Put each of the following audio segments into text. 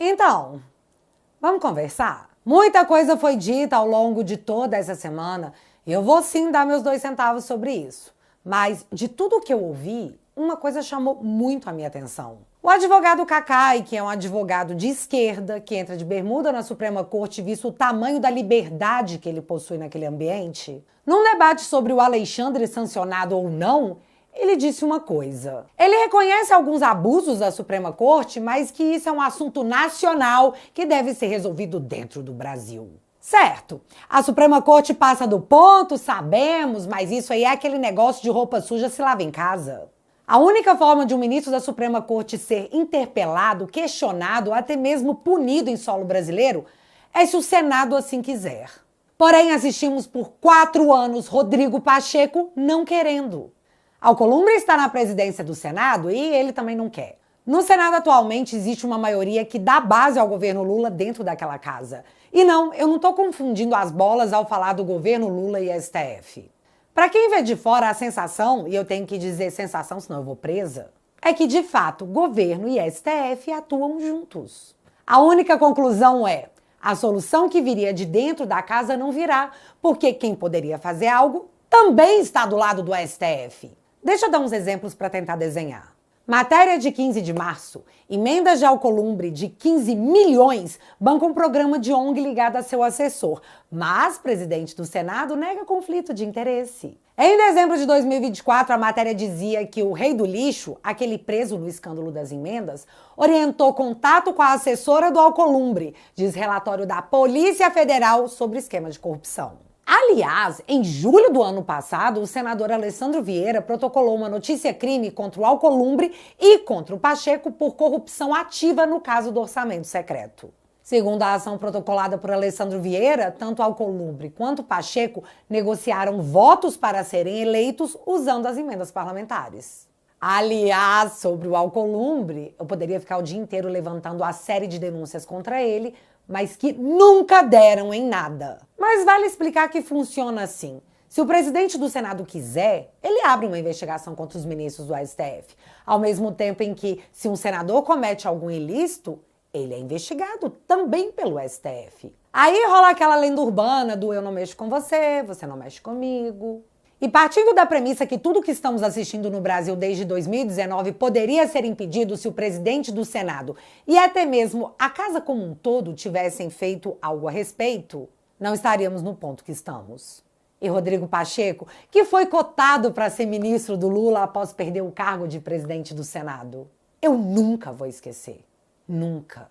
Então, vamos conversar? Muita coisa foi dita ao longo de toda essa semana e eu vou sim dar meus 2 centavos sobre isso. Mas de tudo que eu ouvi, uma coisa chamou muito a minha atenção. O advogado Cacai, que é um advogado de esquerda, que entra de bermuda na Suprema Corte visto o tamanho da liberdade que ele possui naquele ambiente, num debate sobre o Alexandre sancionado ou não, ele disse uma coisa. Ele reconhece alguns abusos da Suprema Corte, mas que isso é um assunto nacional que deve ser resolvido dentro do Brasil. Certo, a Suprema Corte passa do ponto, sabemos, mas isso aí é aquele negócio de roupa suja se lava em casa. A única forma de um ministro da Suprema Corte ser interpelado, questionado, até mesmo punido em solo brasileiro, é se o Senado assim quiser. Porém, assistimos por 4 anos Rodrigo Pacheco não querendo. Alcolumbre está na presidência do Senado e ele também não quer. No Senado atualmente existe uma maioria que dá base ao governo Lula dentro daquela casa. E não, eu não estou confundindo as bolas ao falar do governo Lula e STF. Para quem vê de fora a sensação, e eu tenho que dizer sensação senão eu vou presa, é que de fato governo e STF atuam juntos. A única conclusão é, a solução que viria de dentro da casa não virá, porque quem poderia fazer algo também está do lado do STF. Deixa eu dar uns exemplos para tentar desenhar. Matéria de 15 de março. Emendas de Alcolumbre de 15 milhões banca um programa de ONG ligado a seu assessor. Mas presidente do Senado nega conflito de interesse. Em dezembro de 2024, a matéria dizia que o rei do lixo, aquele preso no escândalo das emendas, orientou contato com a assessora do Alcolumbre, diz relatório da Polícia Federal sobre esquema de corrupção. Aliás, em julho do ano passado, o senador Alessandro Vieira protocolou uma notícia-crime contra o Alcolumbre e contra o Pacheco por corrupção ativa no caso do orçamento secreto. Segundo a ação protocolada por Alessandro Vieira, tanto Alcolumbre quanto Pacheco negociaram votos para serem eleitos usando as emendas parlamentares. Aliás, sobre o Alcolumbre, eu poderia ficar o dia inteiro levantando a série de denúncias contra ele, mas que nunca deram em nada. Mas vale explicar que funciona assim. Se o presidente do Senado quiser, ele abre uma investigação contra os ministros do STF. Ao mesmo tempo em que, se um senador comete algum ilícito, ele é investigado também pelo STF. Aí rola aquela lenda urbana do eu não mexo com você, você não mexe comigo. E partindo da premissa que tudo que estamos assistindo no Brasil desde 2019 poderia ser impedido se o presidente do Senado e até mesmo a casa como um todo tivessem feito algo a respeito, não estaríamos no ponto que estamos. E Rodrigo Pacheco, que foi cotado para ser ministro do Lula após perder o cargo de presidente do Senado, eu nunca vou esquecer. Nunca.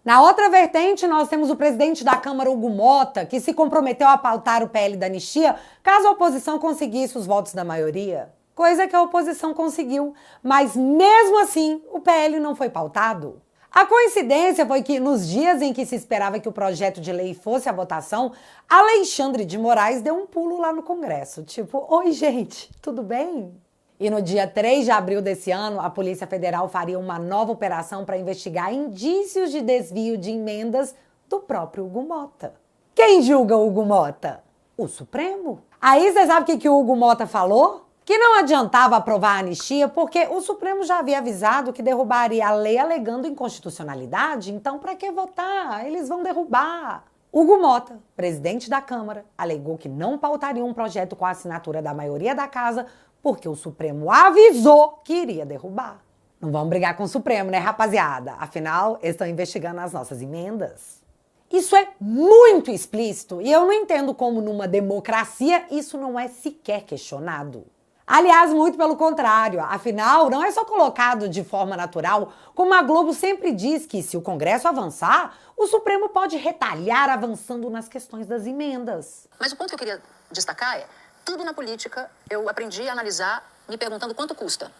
Na outra vertente, nós temos o presidente da Câmara, Hugo Mota, que se comprometeu a pautar o PL da anistia caso a oposição conseguisse os votos da maioria. Coisa que a oposição conseguiu, mas mesmo assim o PL não foi pautado. A coincidência foi que nos dias em que se esperava que o projeto de lei fosse à votação, Alexandre de Moraes deu um pulo lá no Congresso. Tipo, oi gente, tudo bem? E no dia 3 de abril desse ano, a Polícia Federal faria uma nova operação para investigar indícios de desvio de emendas do próprio Hugo Mota. Quem julga o Hugo Mota? O Supremo. Aí você sabe o que o Hugo Mota falou? Que não adiantava aprovar a anistia porque o Supremo já havia avisado que derrubaria a lei alegando inconstitucionalidade, então para que votar? Eles vão derrubar. Hugo Mota, presidente da Câmara, alegou que não pautaria um projeto com a assinatura da maioria da casa porque o Supremo avisou que iria derrubar. Não vamos brigar com o Supremo, né, rapaziada? Afinal, eles estão investigando as nossas emendas. Isso é muito explícito e eu não entendo como numa democracia isso não é sequer questionado. Aliás, muito pelo contrário. Afinal, não é só colocado de forma natural, como a Globo sempre diz que se o Congresso avançar, o Supremo pode retalhar avançando nas questões das emendas. Mas o ponto que eu queria destacar é tudo na política eu aprendi a analisar me perguntando quanto custa.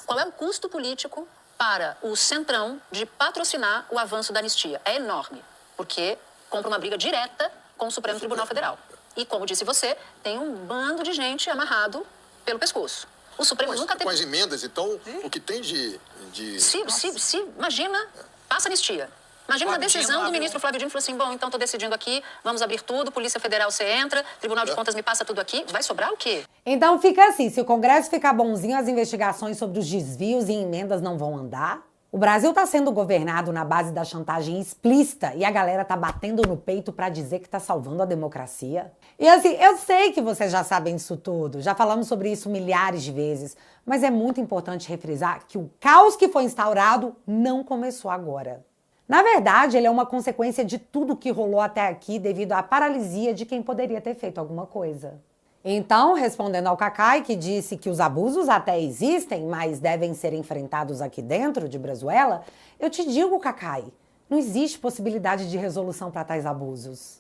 Qual é o custo político para o Centrão de patrocinar o avanço da anistia? É enorme, porque compra uma briga direta com o Supremo Tribunal Federal. E, como disse você, tem um bando de gente amarrado pelo pescoço. O Supremo nunca teve... Com as emendas, então, o que tem de... Imagina, passa anistia. Imagina uma decisão do ministro Flávio Dino, falou assim, bom, então estou decidindo aqui, vamos abrir tudo, Polícia Federal você entra, Tribunal de Contas me passa tudo aqui, vai sobrar o quê? Então fica assim, se o Congresso ficar bonzinho, as investigações sobre os desvios e emendas não vão andar? O Brasil está sendo governado na base da chantagem explícita e a galera tá batendo no peito para dizer que tá salvando a democracia. E assim, eu sei que vocês já sabem disso tudo, já falamos sobre isso milhares de vezes, mas é muito importante refrisar que o caos que foi instaurado não começou agora. Na verdade, ele é uma consequência de tudo que rolou até aqui devido à paralisia de quem poderia ter feito alguma coisa. Então, respondendo ao Cacai, que disse que os abusos até existem, mas devem ser enfrentados aqui dentro de Brazuela, eu te digo, Cacai, não existe possibilidade de resolução para tais abusos.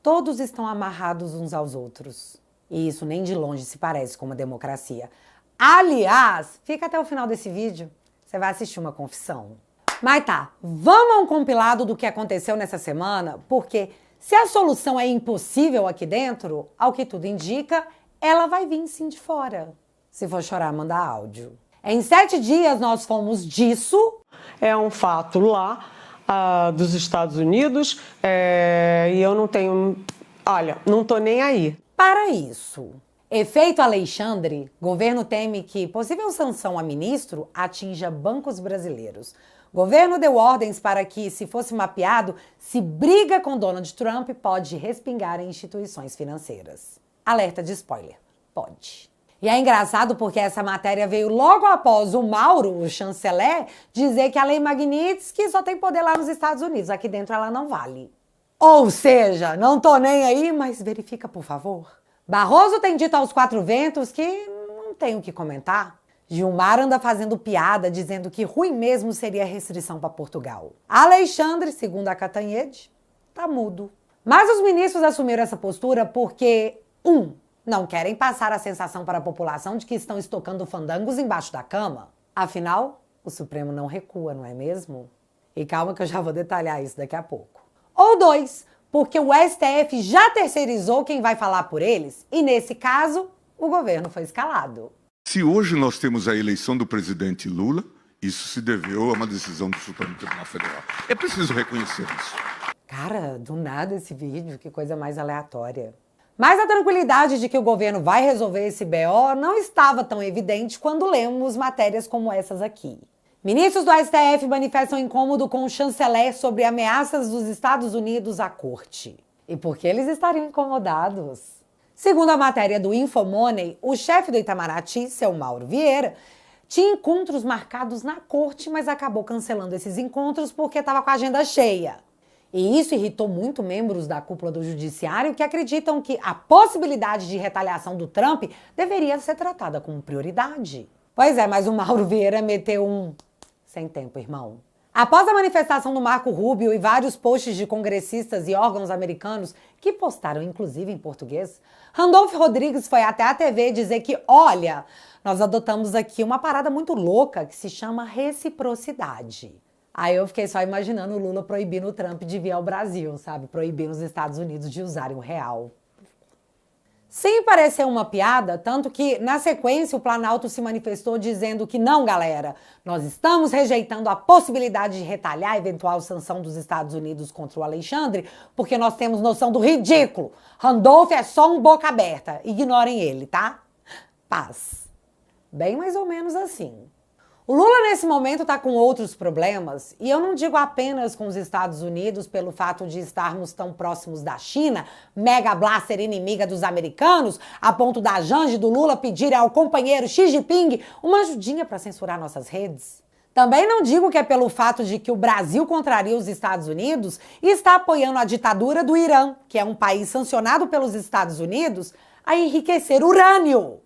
Todos estão amarrados uns aos outros. E isso nem de longe se parece com uma democracia. Aliás, fica até o final desse vídeo, você vai assistir uma confissão. Mas tá, vamos a um compilado do que aconteceu nessa semana, porque se a solução é impossível aqui dentro, ao que tudo indica, ela vai vir sim de fora. Se for chorar, manda áudio. Em 7 dias nós fomos disso. É um fato lá dos Estados Unidos e eu não tenho... Olha, não tô nem aí. Para isso. Efeito Alexandre, governo teme que possível sanção a ministro atinja bancos brasileiros. Governo deu ordens para que, se fosse mapeado, se briga com Donald Trump, pode respingar em instituições financeiras. Alerta de spoiler. Pode. E é engraçado porque essa matéria veio logo após o Mauro, o chanceler, dizer que a Lei Magnitsky só tem poder lá nos Estados Unidos. Aqui dentro ela não vale. Ou seja, não tô nem aí, mas verifica, por favor. Barroso tem dito aos 4 ventos que não tem o que comentar. Gilmar anda fazendo piada, dizendo que ruim mesmo seria restrição para Portugal. Alexandre, segundo a Catanhede, tá mudo. Mas os ministros assumiram essa postura porque, não querem passar a sensação para a população de que estão estocando fandangos embaixo da cama. Afinal, o Supremo não recua, não é mesmo? E calma que eu já vou detalhar isso daqui a pouco. Ou 2, porque o STF já terceirizou quem vai falar por eles e, nesse caso, o governo foi escalado. Se hoje nós temos a eleição do presidente Lula, isso se deveu a uma decisão do Supremo Tribunal Federal. É preciso reconhecer isso. Cara, do nada esse vídeo, que coisa mais aleatória. Mas a tranquilidade de que o governo vai resolver esse BO não estava tão evidente quando lemos matérias como essas aqui. Ministros do STF manifestam incômodo com o chanceler sobre ameaças dos Estados Unidos à corte. E por que eles estariam incomodados? Segundo a matéria do Infomoney, o chefe do Itamaraty, seu Mauro Vieira, tinha encontros marcados na corte, mas acabou cancelando esses encontros porque estava com a agenda cheia. E isso irritou muito membros da cúpula do judiciário que acreditam que a possibilidade de retaliação do Trump deveria ser tratada como prioridade. Pois é, mas o Mauro Vieira meteu sem tempo, irmão. Após a manifestação do Marco Rubio e vários posts de congressistas e órgãos americanos, que postaram inclusive em português, Randolph Rodrigues foi até a TV dizer que, olha, nós adotamos aqui uma parada muito louca que se chama reciprocidade. Aí eu fiquei só imaginando o Lula proibindo o Trump de vir ao Brasil, sabe? Proibindo os Estados Unidos de usarem o real. Sem parecer uma piada, tanto que, na sequência, o Planalto se manifestou dizendo que não, galera, nós estamos rejeitando a possibilidade de retalhar a eventual sanção dos Estados Unidos contra o Alexandre, porque nós temos noção do ridículo. Randolph é só um boca aberta. Ignorem ele, tá? Paz. Bem mais ou menos assim. O Lula, nesse momento, está com outros problemas, e eu não digo apenas com os Estados Unidos pelo fato de estarmos tão próximos da China, mega blaster inimiga dos americanos, a ponto da Janja e do Lula pedirem ao companheiro Xi Jinping uma ajudinha para censurar nossas redes. Também não digo que é pelo fato de que o Brasil contraria os Estados Unidos e está apoiando a ditadura do Irã, que é um país sancionado pelos Estados Unidos, a enriquecer urânio.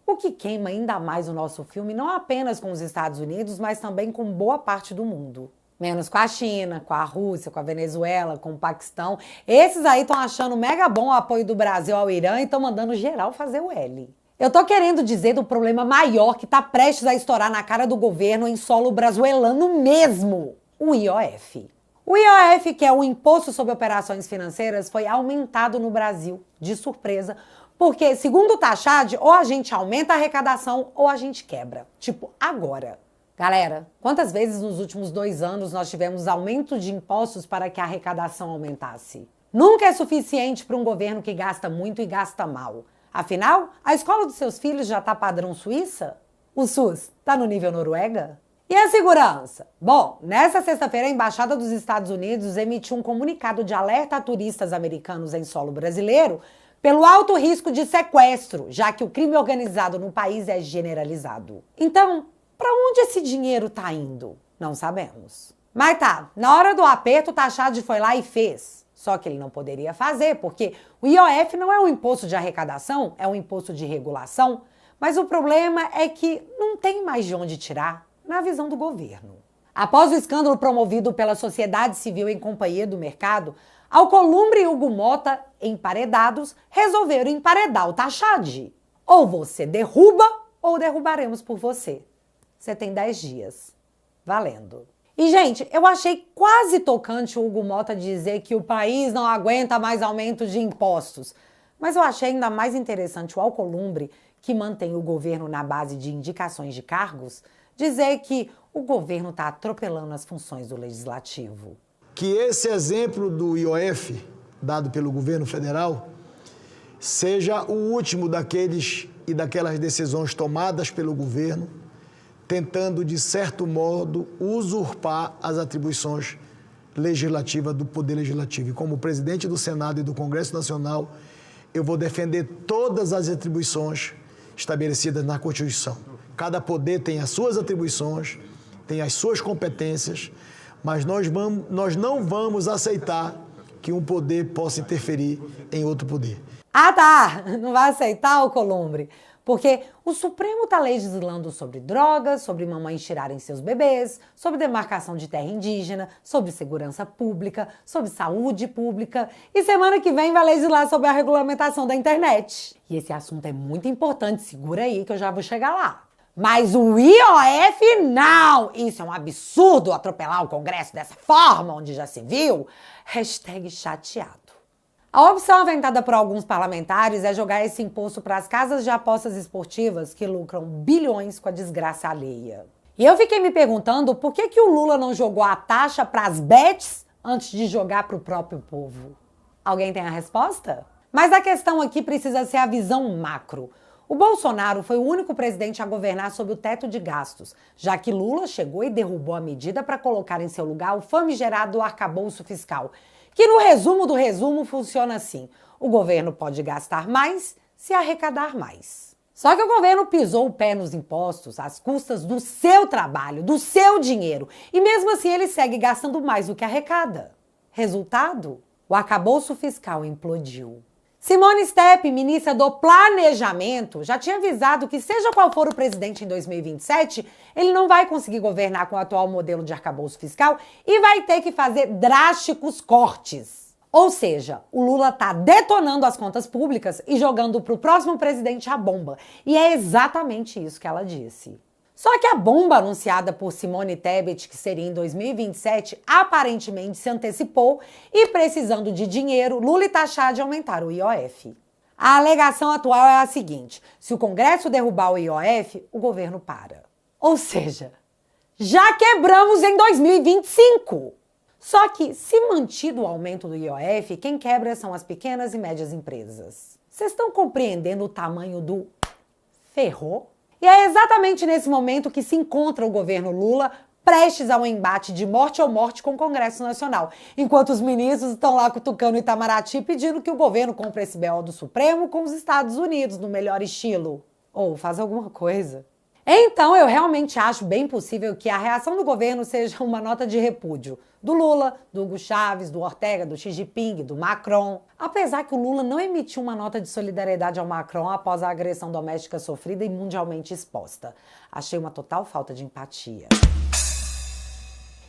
O que queima ainda mais o nosso filme, não apenas com os Estados Unidos, mas também com boa parte do mundo. Menos com a China, com a Rússia, com a Venezuela, com o Paquistão. Esses aí estão achando mega bom o apoio do Brasil ao Irã e estão mandando geral fazer o L. Eu tô querendo dizer do problema maior que tá prestes a estourar na cara do governo em solo brazuelano mesmo, o IOF. O IOF, que é o Imposto sobre Operações Financeiras, foi aumentado no Brasil, de surpresa, porque, segundo o Taxad, ou a gente aumenta a arrecadação ou a gente quebra. Tipo, agora. Galera, quantas vezes nos últimos 2 anos nós tivemos aumento de impostos para que a arrecadação aumentasse? Nunca é suficiente para um governo que gasta muito e gasta mal. Afinal, a escola dos seus filhos já tá padrão Suíça? O SUS tá no nível Noruega? E a segurança? Bom, nessa sexta-feira a Embaixada dos Estados Unidos emitiu um comunicado de alerta a turistas americanos em solo brasileiro pelo alto risco de sequestro, já que o crime organizado no país é generalizado. Então, para onde esse dinheiro está indo? Não sabemos. Mas tá, na hora do aperto o Taxade foi lá e fez. Só que ele não poderia fazer, porque o IOF não é um imposto de arrecadação, é um imposto de regulação. Mas o problema é que não tem mais de onde tirar, na visão do governo. Após o escândalo promovido pela sociedade civil em companhia do mercado, Alcolumbre e Hugo Mota, emparedados, resolveram emparedar o Taxade. Ou você derruba, ou derrubaremos por você. Você tem 10 dias. Valendo. E, gente, eu achei quase tocante o Hugo Mota dizer que o país não aguenta mais aumento de impostos. Mas eu achei ainda mais interessante o Alcolumbre, que mantém o governo na base de indicações de cargos, dizer que o governo está atropelando as funções do legislativo. Que esse exemplo do IOF, dado pelo governo federal, seja o último daqueles e daquelas decisões tomadas pelo governo, tentando, de certo modo, usurpar as atribuições legislativas do Poder Legislativo. E como presidente do Senado e do Congresso Nacional, eu vou defender todas as atribuições estabelecidas na Constituição. Cada poder tem as suas atribuições, tem as suas competências, mas nós não vamos aceitar que um poder possa interferir em outro poder. Ah, tá! Não vai aceitar, Alcolumbre? Porque o Supremo está legislando sobre drogas, sobre mamães tirarem seus bebês, sobre demarcação de terra indígena, sobre segurança pública, sobre saúde pública. E semana que vem vai legislar sobre a regulamentação da internet. E esse assunto é muito importante, segura aí que eu já vou chegar lá. Mas o IOF não! Isso é um absurdo atropelar o Congresso dessa forma, onde já se viu. Hashtag chateado. A opção aventada por alguns parlamentares é jogar esse imposto para as casas de apostas esportivas que lucram bilhões com a desgraça alheia. E eu fiquei me perguntando por que o Lula não jogou a taxa para as bets antes de jogar para o próprio povo. Alguém tem a resposta? Mas a questão aqui precisa ser a visão macro. O Bolsonaro foi o único presidente a governar sob o teto de gastos, já que Lula chegou e derrubou a medida para colocar em seu lugar o famigerado arcabouço fiscal, que no resumo do resumo funciona assim: o governo pode gastar mais se arrecadar mais. Só que o governo pisou o pé nos impostos às custas do seu trabalho, do seu dinheiro, e mesmo assim ele segue gastando mais do que arrecada. Resultado? O arcabouço fiscal implodiu. Simone Steppi, ministra do Planejamento, já tinha avisado que seja qual for o presidente em 2027, ele não vai conseguir governar com o atual modelo de arcabouço fiscal e vai ter que fazer drásticos cortes. Ou seja, o Lula tá detonando as contas públicas e jogando pro próximo presidente a bomba. E é exatamente isso que ela disse. Só que a bomba anunciada por Simone Tebet, que seria em 2027, aparentemente se antecipou e, precisando de dinheiro, Lula e Taxade aumentaram o IOF. A alegação atual é a seguinte: se o Congresso derrubar o IOF, o governo para. Ou seja, já quebramos em 2025! Só que, se mantido o aumento do IOF, quem quebra são as pequenas e médias empresas. Vocês estão compreendendo o tamanho do ferrou? E é exatamente nesse momento que se encontra o governo Lula prestes a um embate de morte ou morte com o Congresso Nacional, enquanto os ministros estão lá cutucando o Itamaraty pedindo que o governo compre esse BO do Supremo com os Estados Unidos, no melhor estilo. Ou faz alguma coisa. Então, eu realmente acho bem possível que a reação do governo seja uma nota de repúdio do Lula, do Hugo Chávez, do Ortega, do Xi Jinping, do Macron. Apesar que o Lula não emitiu uma nota de solidariedade ao Macron após a agressão doméstica sofrida e mundialmente exposta. Achei uma total falta de empatia.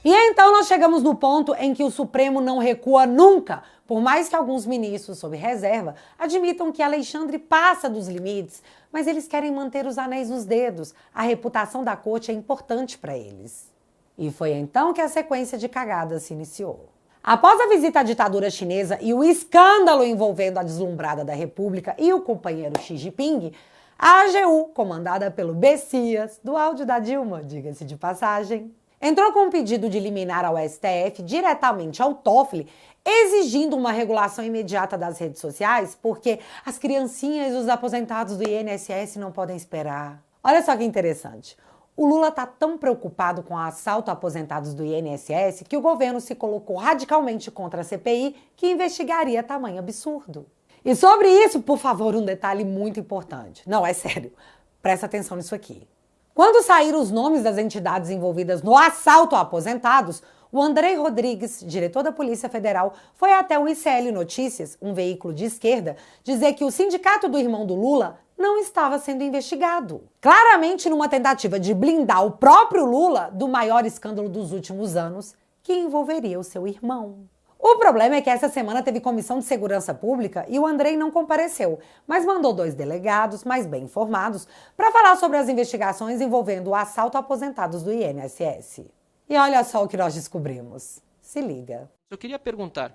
E então nós chegamos no ponto em que o Supremo não recua nunca, por mais que alguns ministros, sob reserva, admitam que Alexandre passa dos limites, mas eles querem manter os anéis nos dedos. A reputação da corte é importante para eles. E foi então que a sequência de cagadas se iniciou. Após a visita à ditadura chinesa e o escândalo envolvendo a deslumbrada da República e o companheiro Xi Jinping, a AGU, comandada pelo Bessias, do áudio da Dilma, diga-se de passagem, entrou com um pedido de liminar ao STF diretamente ao Toffoli, exigindo uma regulação imediata das redes sociais, porque as criancinhas e os aposentados do INSS não podem esperar. Olha só que interessante. O Lula está tão preocupado com o assalto a aposentados do INSS que o governo se colocou radicalmente contra a CPI que investigaria tamanho absurdo. E sobre isso, por favor, um detalhe muito importante. Não, é sério. Presta atenção nisso aqui. Quando saíram os nomes das entidades envolvidas no assalto a aposentados, o Andrei Rodrigues, diretor da Polícia Federal, foi até o ICL Notícias, um veículo de esquerda, dizer que o sindicato do irmão do Lula não estava sendo investigado. Claramente numa tentativa de blindar o próprio Lula do maior escândalo dos últimos anos, que envolveria o seu irmão. O problema é que essa semana teve comissão de segurança pública e o Andrei não compareceu, mas mandou 2 delegados, mais bem informados, para falar sobre as investigações envolvendo o assalto a aposentados do INSS. E olha só o que nós descobrimos. Se liga. Eu queria perguntar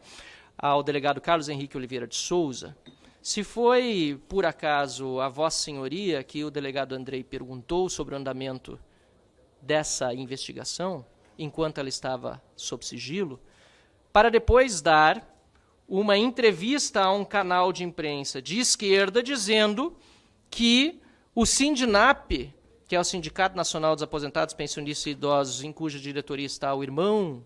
ao delegado Carlos Henrique Oliveira de Souza se foi, por acaso, a Vossa Senhoria que o delegado Andrei perguntou sobre o andamento dessa investigação, enquanto ela estava sob sigilo, para depois dar uma entrevista a um canal de imprensa de esquerda dizendo que o Sindinap, que é o Sindicato Nacional dos Aposentados, Pensionistas e Idosos, em cuja diretoria está o irmão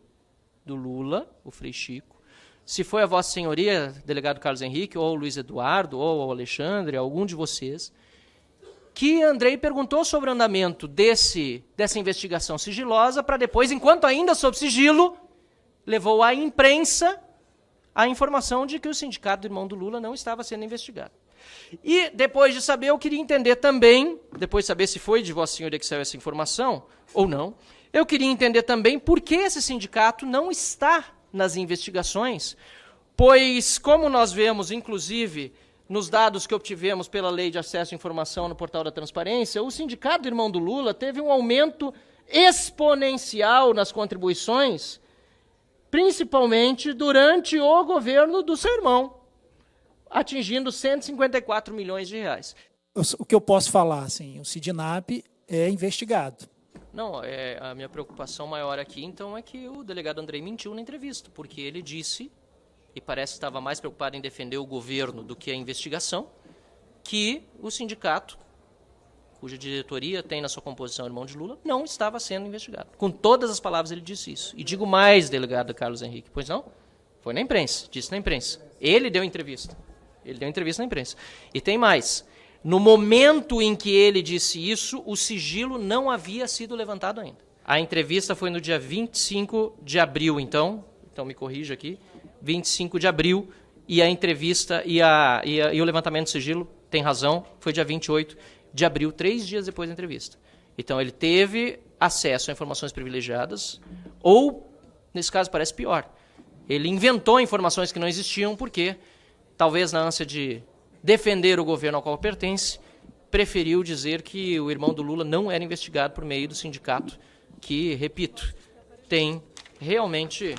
do Lula, o Frei Chico, se foi a Vossa Senhoria, delegado Carlos Henrique, ou o Luiz Eduardo, ou o Alexandre, algum de vocês, que Andrei perguntou sobre o andamento dessa investigação sigilosa para depois, enquanto ainda sob sigilo, levou à imprensa a informação de que o sindicato do irmão do Lula não estava sendo investigado. E, depois de saber, eu queria entender também, depois de saber se foi de Vossa Senhoria que saiu essa informação, ou não, eu queria entender também por que esse sindicato não está nas investigações, pois, como nós vemos, inclusive, nos dados que obtivemos pela Lei de Acesso à Informação no Portal da Transparência, o sindicato do irmão do Lula teve um aumento exponencial nas contribuições, principalmente durante o governo do seu irmão, atingindo 154 milhões de reais. O que eu posso falar, assim, o Sindinap é investigado. Não, a minha preocupação maior aqui, então, é que o delegado Andrei mentiu na entrevista, porque ele disse, e parece que estava mais preocupado em defender o governo do que a investigação, que o sindicato, cuja diretoria tem na sua composição o irmão de Lula, não estava sendo investigado. Com todas as palavras ele disse isso. E digo mais, delegado Carlos Henrique, pois não? Foi na imprensa, disse na imprensa. Ele deu entrevista. Ele deu entrevista na imprensa. E tem mais. No momento em que ele disse isso, o sigilo não havia sido levantado ainda. A entrevista foi no dia 25 de abril, então me corrija aqui, 25 de abril, e a entrevista e o levantamento do sigilo, tem razão, foi dia 28 de abril, 3 dias depois da entrevista. Então ele teve acesso a informações privilegiadas, ou, nesse caso, parece pior, ele inventou informações que não existiam porque, talvez na ânsia de defender o governo ao qual pertence, preferiu dizer que o irmão do Lula não era investigado por meio do sindicato, que, repito, tem realmente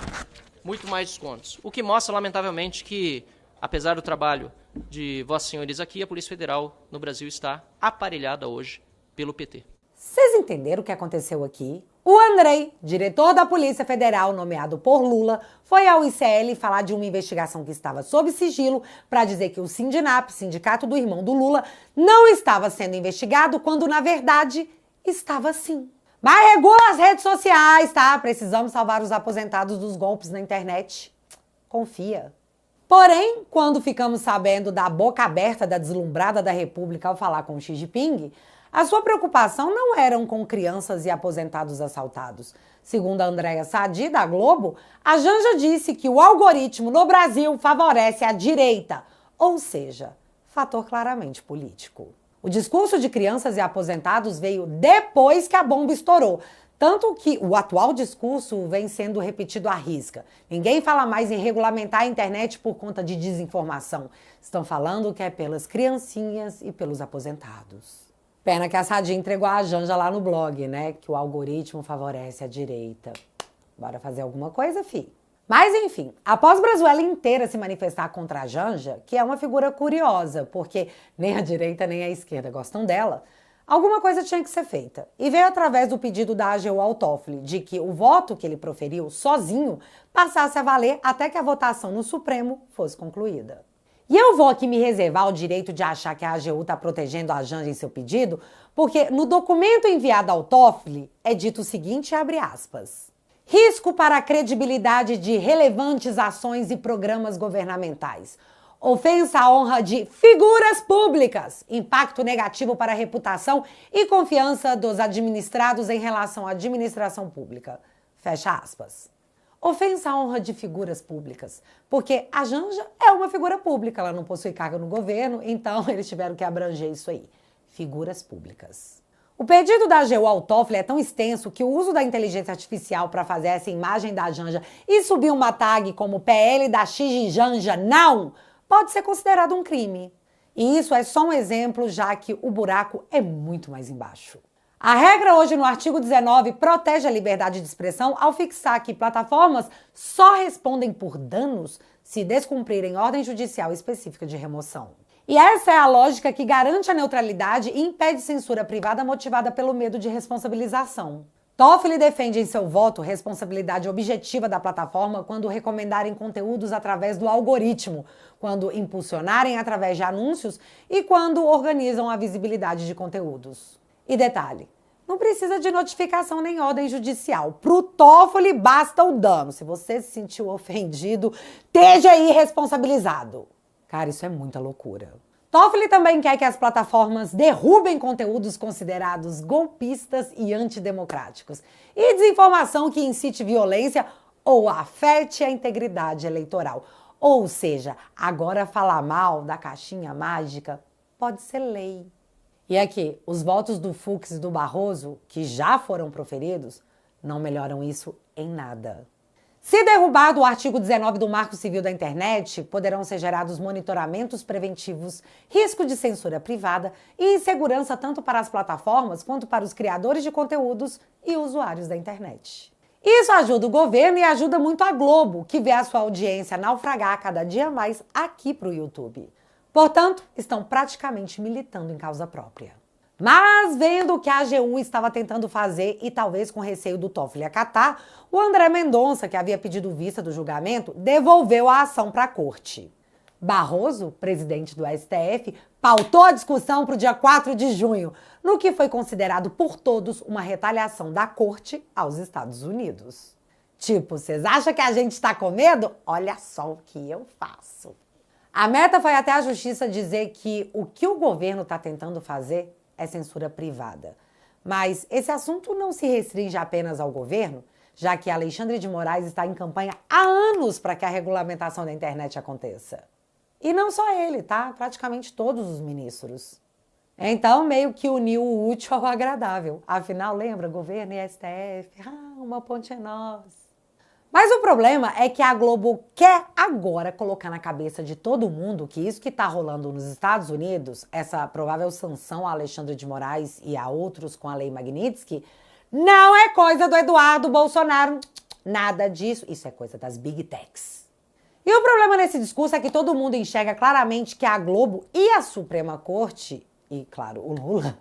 muito mais descontos. O que mostra, lamentavelmente, que, apesar do trabalho de Vossas Senhorias aqui, a Polícia Federal no Brasil está aparelhada hoje pelo PT. Vocês entenderam o que aconteceu aqui? O Andrei, diretor da Polícia Federal nomeado por Lula, foi ao ICL falar de uma investigação que estava sob sigilo para dizer que o Sindinap, sindicato do irmão do Lula, não estava sendo investigado quando, na verdade, estava sim. Mas regula as redes sociais, tá? Precisamos salvar os aposentados dos golpes na internet. Confia. Porém, quando ficamos sabendo da boca aberta da deslumbrada da República ao falar com Xi Jinping, a sua preocupação não eram com crianças e aposentados assaltados. Segundo a Andréa Sadi, da Globo, a Janja disse que o algoritmo no Brasil favorece a direita, ou seja, fator claramente político. O discurso de crianças e aposentados veio depois que a bomba estourou, tanto que o atual discurso vem sendo repetido à risca. Ninguém fala mais em regulamentar a internet por conta de desinformação. Estão falando que é pelas criancinhas e pelos aposentados. Pena que a Sadi entregou a Janja lá no blog, né? Que o algoritmo favorece a direita. Bora fazer alguma coisa, fi? Mas, enfim, após Brazuela inteira se manifestar contra a Janja, que é uma figura curiosa, porque nem a direita nem a esquerda gostam dela, alguma coisa tinha que ser feita. E veio através do pedido da AGU ao Toffoli, de que o voto que ele proferiu sozinho passasse a valer até que a votação no Supremo fosse concluída. E eu vou aqui me reservar o direito de achar que a AGU está protegendo a Janja em seu pedido, porque no documento enviado ao Toffoli é dito o seguinte, abre aspas, risco para a credibilidade de relevantes ações e programas governamentais, ofensa à honra de figuras públicas, impacto negativo para a reputação e confiança dos administrados em relação à administração pública. Fecha aspas. Ofensa à honra de figuras públicas, porque a Janja é uma figura pública, ela não possui cargo no governo, então eles tiveram que abranger isso aí. Figuras públicas. O pedido da AGU ao Toffoli é tão extenso que o uso da inteligência artificial para fazer essa imagem da Janja e subir uma tag como PL da Xigi Janja não pode ser considerado um crime. E isso é só um exemplo, já que o buraco é muito mais embaixo. A regra hoje no artigo 19 protege a liberdade de expressão ao fixar que plataformas só respondem por danos se descumprirem ordem judicial específica de remoção. E essa é a lógica que garante a neutralidade e impede censura privada motivada pelo medo de responsabilização. Toffoli defende em seu voto responsabilidade objetiva da plataforma quando recomendarem conteúdos através do algoritmo, quando impulsionarem através de anúncios e quando organizam a visibilidade de conteúdos. E detalhe, não precisa de notificação nem ordem judicial. Pro Toffoli basta o dano. Se você se sentiu ofendido, esteja aí responsabilizado. Cara, isso é muita loucura. Toffoli também quer que as plataformas derrubem conteúdos considerados golpistas e antidemocráticos e desinformação que incite violência ou afete a integridade eleitoral. Ou seja, agora falar mal da caixinha mágica pode ser lei. E aqui, os votos do Fux e do Barroso, que já foram proferidos, não melhoram isso em nada. Se derrubado o artigo 19 do Marco Civil da Internet, poderão ser gerados monitoramentos preventivos, risco de censura privada e insegurança tanto para as plataformas quanto para os criadores de conteúdos e usuários da internet. Isso ajuda o governo e ajuda muito a Globo, que vê a sua audiência naufragar cada dia mais aqui para o YouTube. Portanto, estão praticamente militando em causa própria. Mas, vendo o que a AGU estava tentando fazer e talvez com receio do Toffoli acatar, o André Mendonça, que havia pedido vista do julgamento, devolveu a ação para a corte. Barroso, presidente do STF, pautou a discussão para o dia 4 de junho, no que foi considerado por todos uma retaliação da corte aos Estados Unidos. Tipo, vocês acham que a gente está com medo? Olha só o que eu faço. A meta foi até a justiça dizer que o governo está tentando fazer é censura privada. Mas esse assunto não se restringe apenas ao governo, já que Alexandre de Moraes está em campanha há anos para que a regulamentação da internet aconteça. E não só ele, tá? Praticamente todos os ministros. Então, meio que uniu o útil ao agradável. Afinal, lembra? Governo e STF. Uma ponte é nós. Mas o problema é que a Globo quer agora colocar na cabeça de todo mundo que isso que está rolando nos Estados Unidos, essa provável sanção a Alexandre de Moraes e a outros com a Lei Magnitsky, não é coisa do Eduardo Bolsonaro. Nada disso. Isso é coisa das Big Techs. E o problema nesse discurso é que todo mundo enxerga claramente que a Globo e a Suprema Corte, e claro, o Lula,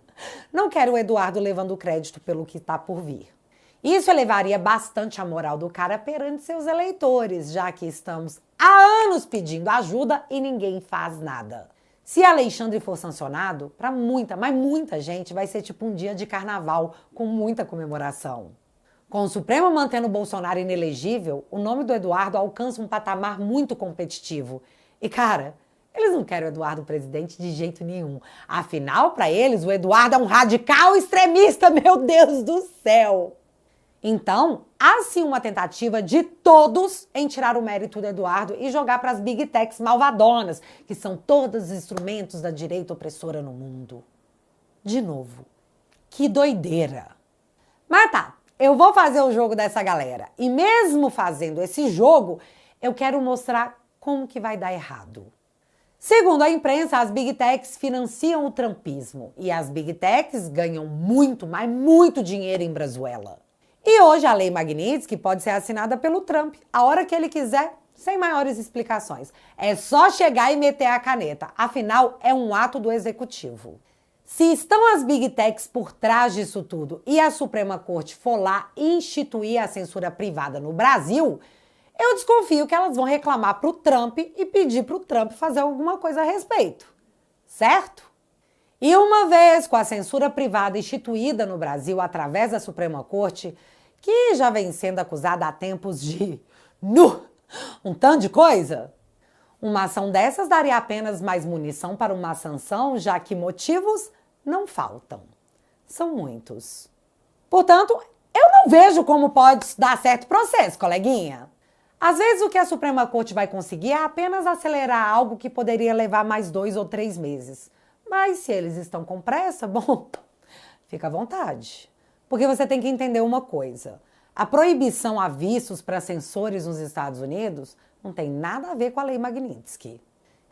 não querem o Eduardo levando o crédito pelo que está por vir. Isso elevaria bastante a moral do cara perante seus eleitores, já que estamos há anos pedindo ajuda e ninguém faz nada. Se Alexandre for sancionado, para muita, mas muita gente vai ser tipo um dia de carnaval com muita comemoração. Com o Supremo mantendo Bolsonaro inelegível, o nome do Eduardo alcança um patamar muito competitivo. E cara, eles não querem o Eduardo presidente de jeito nenhum. Afinal, para eles, o Eduardo é um radical extremista, meu Deus do céu! Então, há sim uma tentativa de todos em tirar o mérito do Eduardo e jogar para as Big Techs malvadonas, que são todos os instrumentos da direita opressora no mundo. De novo, que doideira! Mas tá, eu vou fazer o jogo dessa galera. E mesmo fazendo esse jogo, eu quero mostrar como que vai dar errado. Segundo a imprensa, as Big Techs financiam o trumpismo. E as Big Techs ganham muito, mas muito dinheiro em Brazuela. E hoje a Lei Magnitsky pode ser assinada pelo Trump, a hora que ele quiser, sem maiores explicações. É só chegar e meter a caneta. Afinal, é um ato do executivo. Se estão as Big Techs por trás disso tudo e a Suprema Corte for lá instituir a censura privada no Brasil, eu desconfio que elas vão reclamar para o Trump e pedir para o Trump fazer alguma coisa a respeito, certo? E uma vez com a censura privada instituída no Brasil através da Suprema Corte, que já vem sendo acusada há tempos de um tanto de coisa, uma ação dessas daria apenas mais munição para uma sanção, já que motivos não faltam. São muitos. Portanto, eu não vejo como pode dar certo o processo, coleguinha. Às vezes o que a Suprema Corte vai conseguir é apenas acelerar algo que poderia levar mais 2 ou 3 meses. Mas se eles estão com pressa, bom, fica à vontade. Porque você tem que entender uma coisa. A proibição a vistos para censores nos Estados Unidos não tem nada a ver com a Lei Magnitsky,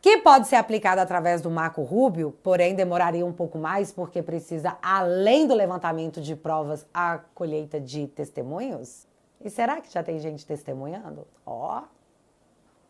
que pode ser aplicada através do Marco Rubio, porém demoraria um pouco mais porque precisa, além do levantamento de provas, a colheita de testemunhos. E será que já tem gente testemunhando?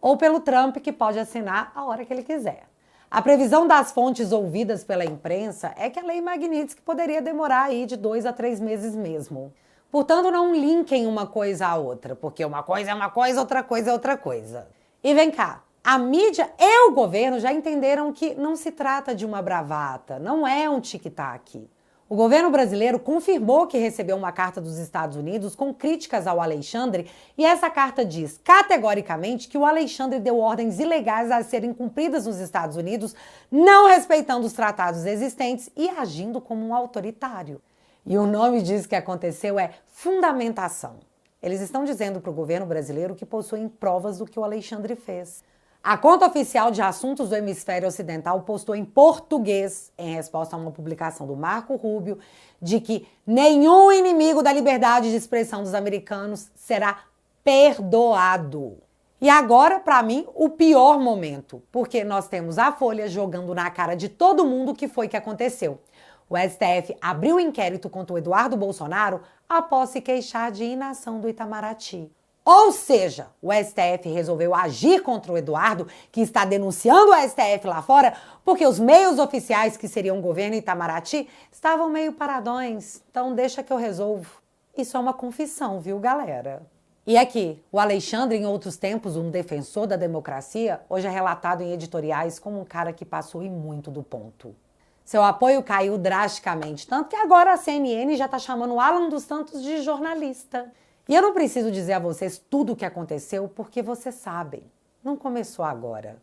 Ou pelo Trump, que pode assinar a hora que ele quiser. A previsão das fontes ouvidas pela imprensa é que a Lei Magnitsky poderia demorar aí de 2 a 3 meses mesmo. Portanto, não linkem uma coisa à outra, porque uma coisa é uma coisa, outra coisa é outra coisa. E vem cá, a mídia e o governo já entenderam que não se trata de uma bravata, não é um tic-tac. O governo brasileiro confirmou que recebeu uma carta dos Estados Unidos com críticas ao Alexandre e essa carta diz categoricamente que o Alexandre deu ordens ilegais a serem cumpridas nos Estados Unidos, não respeitando os tratados existentes e agindo como um autoritário. E o nome disso que aconteceu é fundamentação. Eles estão dizendo para o governo brasileiro que possuem provas do que o Alexandre fez. A conta oficial de assuntos do hemisfério ocidental postou em português, em resposta a uma publicação do Marco Rubio, de que nenhum inimigo da liberdade de expressão dos americanos será perdoado. E agora, para mim, o pior momento, porque nós temos a Folha jogando na cara de todo mundo o que foi que aconteceu. O STF abriu um inquérito contra o Eduardo Bolsonaro após se queixar de inação do Itamaraty. Ou seja, o STF resolveu agir contra o Eduardo, que está denunciando o STF lá fora, porque os meios oficiais, que seriam o governo e Itamaraty, estavam meio paradões. Então deixa que eu resolvo. Isso é uma confissão, viu, galera? E aqui, o Alexandre, em outros tempos, um defensor da democracia, hoje é relatado em editoriais como um cara que passou e muito do ponto. Seu apoio caiu drasticamente, tanto que agora a CNN já está chamando o Alan dos Santos de jornalista. E eu não preciso dizer a vocês tudo o que aconteceu, porque vocês sabem. Não começou agora.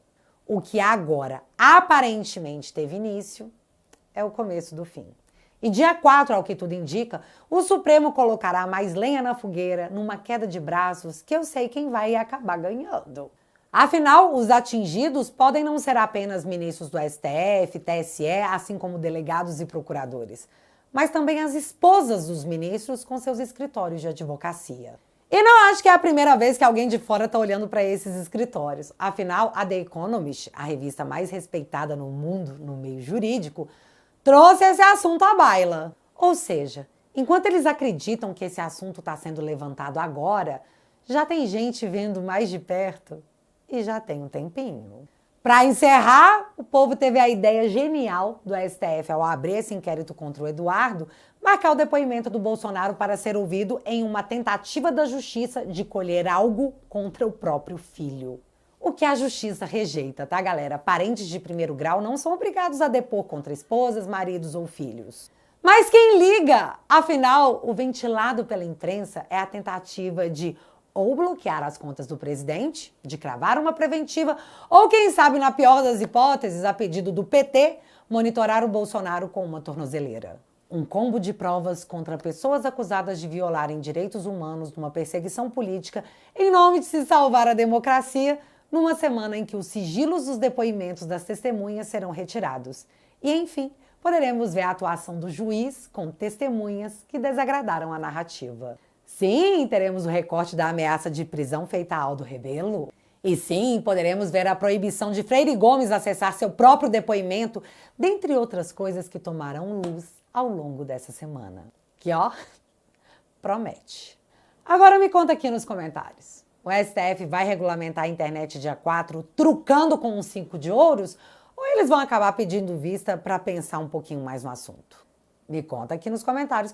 O que agora aparentemente teve início é o começo do fim. E dia 4, ao que tudo indica, o Supremo colocará mais lenha na fogueira numa queda de braços que eu sei quem vai acabar ganhando. Afinal, os atingidos podem não ser apenas ministros do STF, TSE, assim como delegados e procuradores, mas também as esposas dos ministros com seus escritórios de advocacia. E não acho que é a primeira vez que alguém de fora está olhando para esses escritórios. Afinal, a The Economist, a revista mais respeitada no mundo no meio jurídico, trouxe esse assunto à baila. Ou seja, enquanto eles acreditam que esse assunto está sendo levantado agora, já tem gente vendo mais de perto e já tem um tempinho. Para encerrar, o povo teve a ideia genial do STF, ao abrir esse inquérito contra o Eduardo, marcar o depoimento do Bolsonaro para ser ouvido em uma tentativa da justiça de colher algo contra o próprio filho. O que a justiça rejeita, tá, galera? Parentes de primeiro grau não são obrigados a depor contra esposas, maridos ou filhos. Mas quem liga? Afinal, o ventilado pela imprensa é a tentativa de ou bloquear as contas do presidente, de cravar uma preventiva, ou quem sabe, na pior das hipóteses, a pedido do PT, monitorar o Bolsonaro com uma tornozeleira. Um combo de provas contra pessoas acusadas de violarem direitos humanos numa perseguição política em nome de se salvar a democracia, numa semana em que os sigilos dos depoimentos das testemunhas serão retirados. E, enfim, poderemos ver a atuação do juiz com testemunhas que desagradaram a narrativa. Sim, teremos o recorte da ameaça de prisão feita a Aldo Rebelo. E sim, poderemos ver a proibição de Freire Gomes acessar seu próprio depoimento, dentre outras coisas que tomarão luz ao longo dessa semana. Que, ó, promete. Agora me conta aqui nos comentários. O STF vai regulamentar a internet dia 4, trucando com um 5 de ouros? Ou eles vão acabar pedindo vista para pensar um pouquinho mais no assunto? Me conta aqui nos comentários.